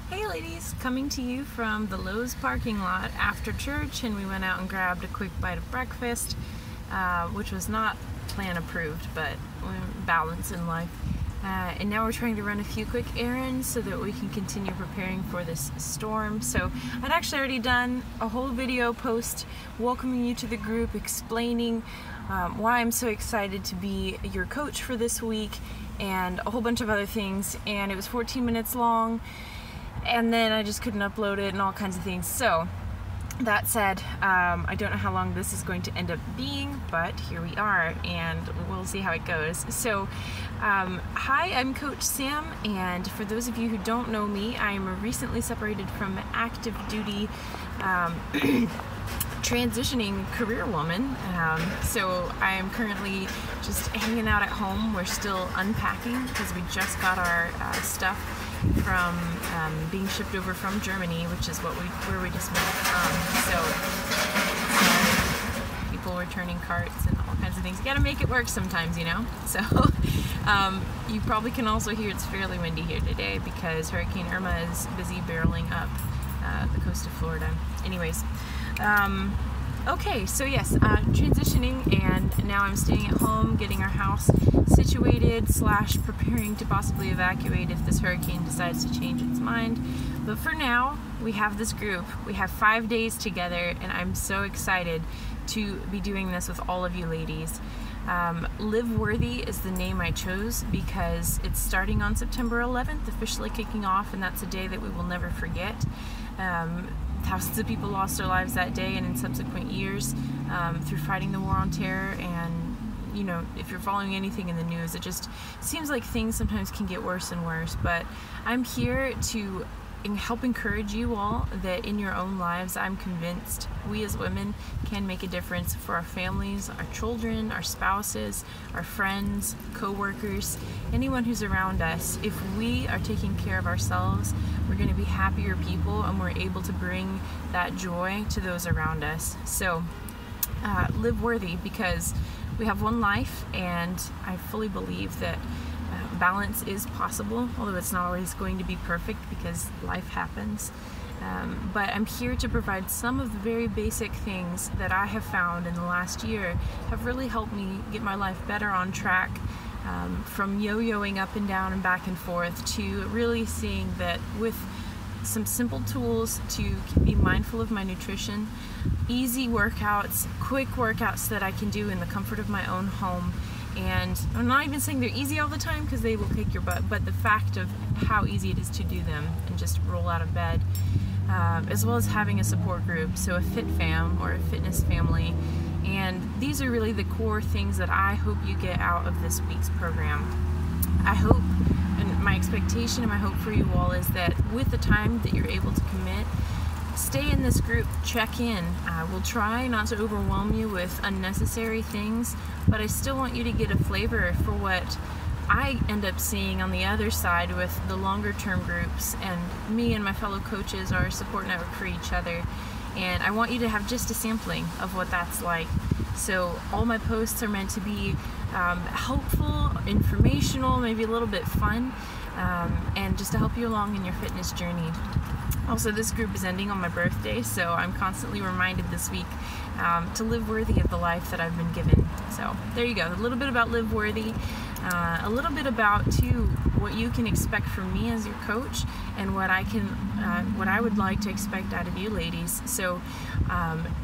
Hey ladies, coming to you from the Lowe's parking lot after church, and we went out and grabbed a quick bite of breakfast, which was not plan approved, but balance in life. And now we're trying to run a few quick errands so that we can continue preparing for this storm. So I'd actually already done a whole video post welcoming you to the group, explaining why I'm so excited to be your coach for this week, and a whole bunch of other things, and it was 14 minutes long. And then I just couldn't upload it and all kinds of things. So that said, I don't know how long this is going to end up being, but here we are, and we'll see how it goes. So hi, I'm Coach Sam, and for those of you who don't know me, I'm a recently separated from active duty transitioning career woman. So I am currently just hanging out at home. We're still unpacking because we just got our stuff from being shipped over from Germany, which is where we just moved from. So people were turning carts and all kinds of things. You gotta make it work sometimes, you know? So you probably can also hear it's fairly windy here today because Hurricane Irma is busy barreling up the coast of Florida. Anyways, okay, so yes, transitioning, and now I'm staying at home, getting our house situated / preparing to possibly evacuate if this hurricane decides to change its mind. But for now, we have this group. We have 5 days together, and I'm so excited to be doing this with all of you ladies. Live Worthy is the name I chose because it's starting on September 11th, officially kicking off, and that's a day that we will never forget. Thousands of people lost their lives that day and in subsequent years through fighting the war on terror. And you know, if you're following anything in the news, it just seems like things sometimes can get worse and worse. But I'm here to help encourage you all that in your own lives, I'm convinced we as women can make a difference for our families, our children, our spouses, our friends, co-workers, anyone who's around us. If we are taking care of ourselves, we're going to be happier people, and we're able to bring that joy to those around us. So live worthy, because we have one life, and I fully believe that balance is possible, although it's not always going to be perfect because life happens. But I'm here to provide some of the very basic things that I have found in the last year have really helped me get my life better on track, from yo-yoing up and down and back and forth to really seeing that with some simple tools to be mindful of my nutrition, easy workouts, quick workouts that I can do in the comfort of my own home. And I'm not even saying they're easy all the time because they will kick your butt, but the fact of how easy it is to do them and just roll out of bed, as well as having a support group, so a fit fam or a fitness family. And these are really the core things that I hope you get out of this week's program. I hope, and my expectation and my hope for you all is that with the time that you're able to commit, stay in this group, check in. We'll try not to overwhelm you with unnecessary things, but I still want you to get a flavor for what I end up seeing on the other side with the longer term groups, and me and my fellow coaches are a support network for each other. And I want you to have just a sampling of what that's like. So all my posts are meant to be helpful, informational, maybe a little bit fun, and just to help you along in your fitness journey. Also, this group is ending on my birthday, so I'm constantly reminded this week to live worthy of the life that I've been given. So there you go, a little bit about Live Worthy, a little bit about too what you can expect from me as your coach, and what I would like to expect out of you ladies. So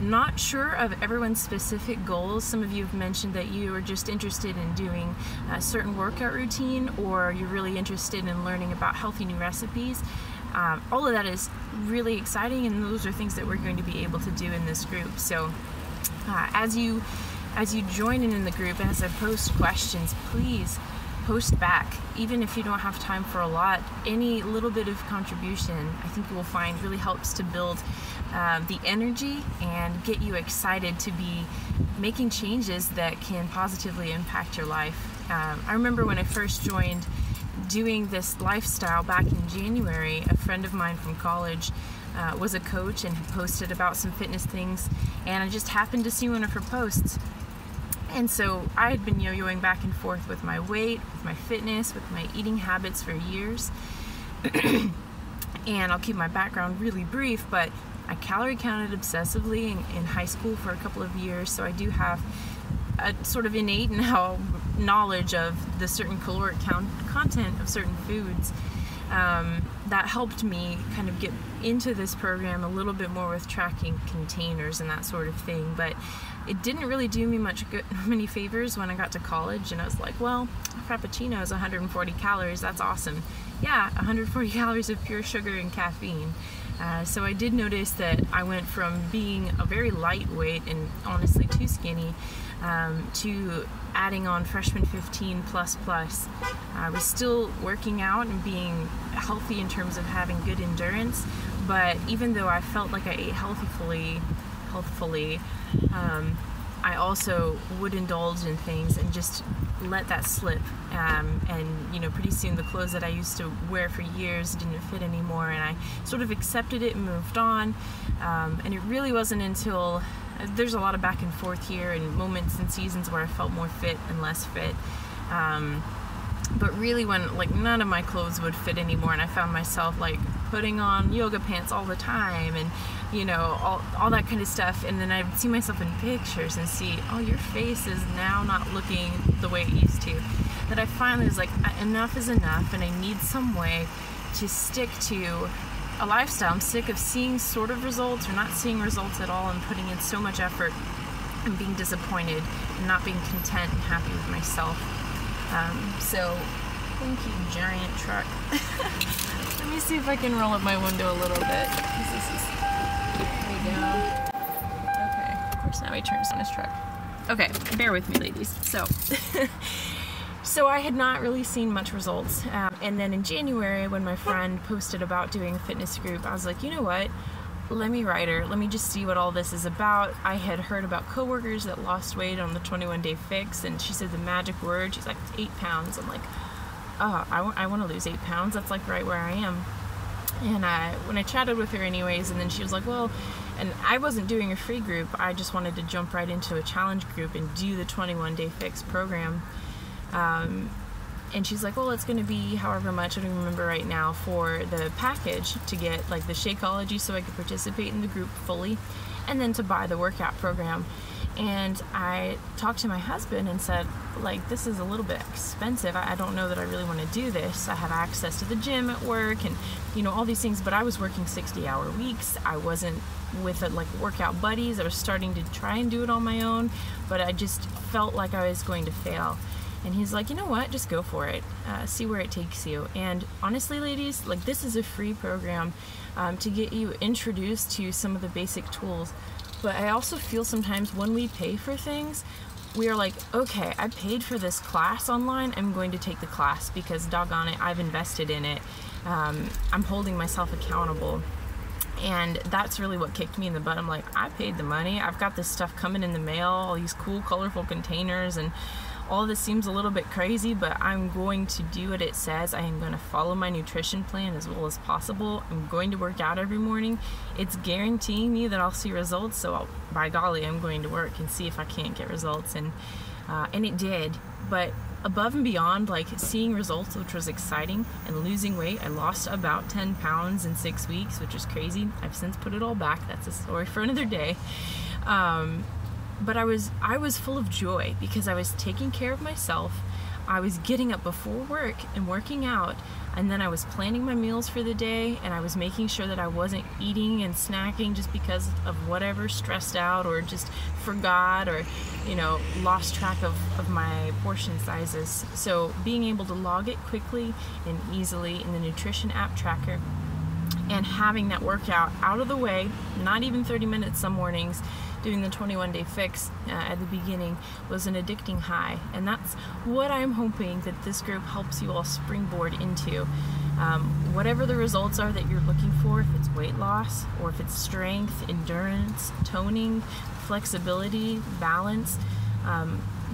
not sure of everyone's specific goals. Some of you have mentioned that you are just interested in doing a certain workout routine, or you're really interested in learning about healthy new recipes. All of that is really exciting, and those are things that we're going to be able to do in this group. So as you join in the group, and as I post questions, please post back. Even if you don't have time for a lot, any little bit of contribution, I think you will find really helps to build the energy and get you excited to be making changes that can positively impact your life. I remember when I first joined doing this lifestyle back in January, a friend of mine from college was a coach and had posted about some fitness things, and I just happened to see one of her posts. And so I had been yo-yoing back and forth with my weight, with my fitness, with my eating habits for years. And I'll keep my background really brief, but I calorie counted obsessively in high school for a couple of years, so I do have a sort of innate knowledge of the certain caloric content of certain foods. That helped me kind of get into this program a little bit more with tracking containers and that sort of thing, but it didn't really do me many favors when I got to college, and I was like, well, Frappuccino is 140 calories, that's awesome. Yeah, 140 calories of pure sugar and caffeine. So I did notice that I went from being a very lightweight and honestly too skinny to adding on freshman 15 plus. I was still working out and being healthy in terms of having good endurance, but even though I felt like I ate healthfully, I also would indulge in things and just let that slip. And pretty soon the clothes that I used to wear for years didn't fit anymore, and I sort of accepted it and moved on. And it really wasn't until there's a lot of back and forth here, and moments and seasons where I felt more fit and less fit. But really when none of my clothes would fit anymore, and I found myself putting on yoga pants all the time, and all that kind of stuff, and then I'd see myself in pictures and see, oh, your face is now not looking the way it used to, that I finally was like, enough is enough, and I need some way to stick to a lifestyle. I'm sick of seeing sort of results or not seeing results at all and putting in so much effort and being disappointed and not being content and happy with myself. So thank you, giant truck. Let me see if I can roll up my window a little bit, because this is way down. Okay, of course now he turns on his truck. Okay, bear with me, ladies. So I had not really seen much results, and then in January when my friend posted about doing a fitness group, I was like, you know what, let me write her, let me just see what all this is about. I had heard about coworkers that lost weight on the 21-day fix, and she said the magic word, she's like, 8 pounds. I'm like, oh, I want to lose 8 pounds, that's right where I am. And when I chatted with her anyways, and then she was like, well, and I wasn't doing a free group, I just wanted to jump right into a challenge group and do the 21-day fix program. And she's like, well, it's going to be however much, I don't remember right now, for the package to get the Shakeology so I could participate in the group fully, and then to buy the workout program. And I talked to my husband and said, this is a little bit expensive. I don't know that I really want to do this. I have access to the gym at work and, all these things, but I was working 60-hour weeks. I wasn't with workout buddies. I was starting to try and do it on my own, but I just felt like I was going to fail. And he's like, you know what, just go for it, see where it takes you. And honestly, ladies, this is a free program to get you introduced to some of the basic tools. But I also feel sometimes when we pay for things, we are like, okay, I paid for this class online, I'm going to take the class because doggone it, I've invested in it. I'm holding myself accountable. And that's really what kicked me in the butt. I'm like, I paid the money, I've got this stuff coming in the mail, all these cool, colorful containers, and all this seems a little bit crazy, but I'm going to do what it says. I am going to follow my nutrition plan as well as possible. I'm going to work out every morning. It's guaranteeing me that I'll see results, so by golly, I'm going to work and see if I can't get results. And it did. But above and beyond seeing results, which was exciting, and losing weight, I lost about 10 pounds in 6 weeks, which is crazy. I've since put it all back. That's a story for another day. But I was full of joy because I was taking care of myself. I was getting up before work and working out, and then I was planning my meals for the day, and I was making sure that I wasn't eating and snacking just because of whatever, stressed out or just forgot or lost track of my portion sizes. So being able to log it quickly and easily in the nutrition app tracker, and having that workout out of the way, not even 30 minutes some mornings, doing the 21-day fix at the beginning was an addicting high. And that's what I'm hoping that this group helps you all springboard into. Whatever the results are that you're looking for, if it's weight loss or if it's strength, endurance, toning, flexibility, balance,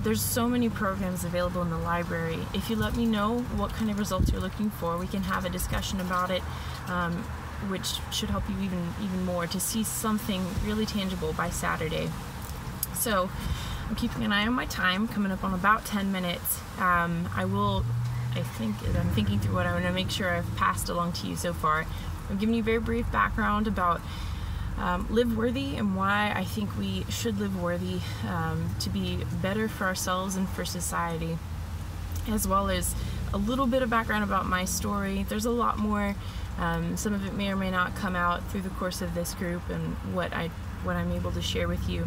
there's so many programs available in the library. If you let me know what kind of results you're looking for, we can have a discussion about it, which should help you even more to see something really tangible by Saturday. So I'm keeping an eye on my time, coming up on about 10 minutes. I will I think, as I'm thinking through what I want to make sure I've passed along to you so far, I'm giving you a very brief background about Live Worthy and why I think we should live worthy to be better for ourselves and for society, as well as a little bit of background about my story. There's a lot more. Some of it may or may not come out through the course of this group and what I'm able to share with you.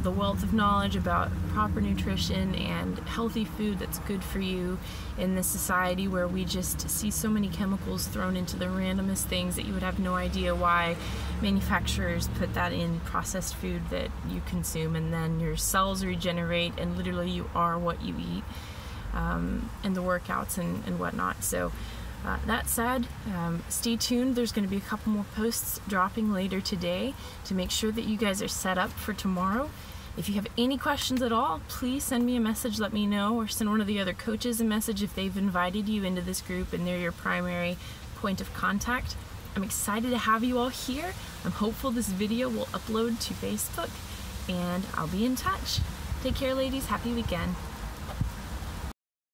The wealth of knowledge about proper nutrition and healthy food that's good for you in this society where we just see so many chemicals thrown into the randomest things that you would have no idea why manufacturers put that in processed food that you consume, and then your cells regenerate and literally you are what you eat, and the workouts and whatnot. So that said, stay tuned. There's going to be a couple more posts dropping later today to make sure that you guys are set up for tomorrow. If you have any questions at all, please send me a message, let me know, or send one of the other coaches a message if they've invited you into this group and they're your primary point of contact. I'm excited to have you all here. I'm hopeful this video will upload to Facebook, and I'll be in touch. Take care, ladies. Happy weekend.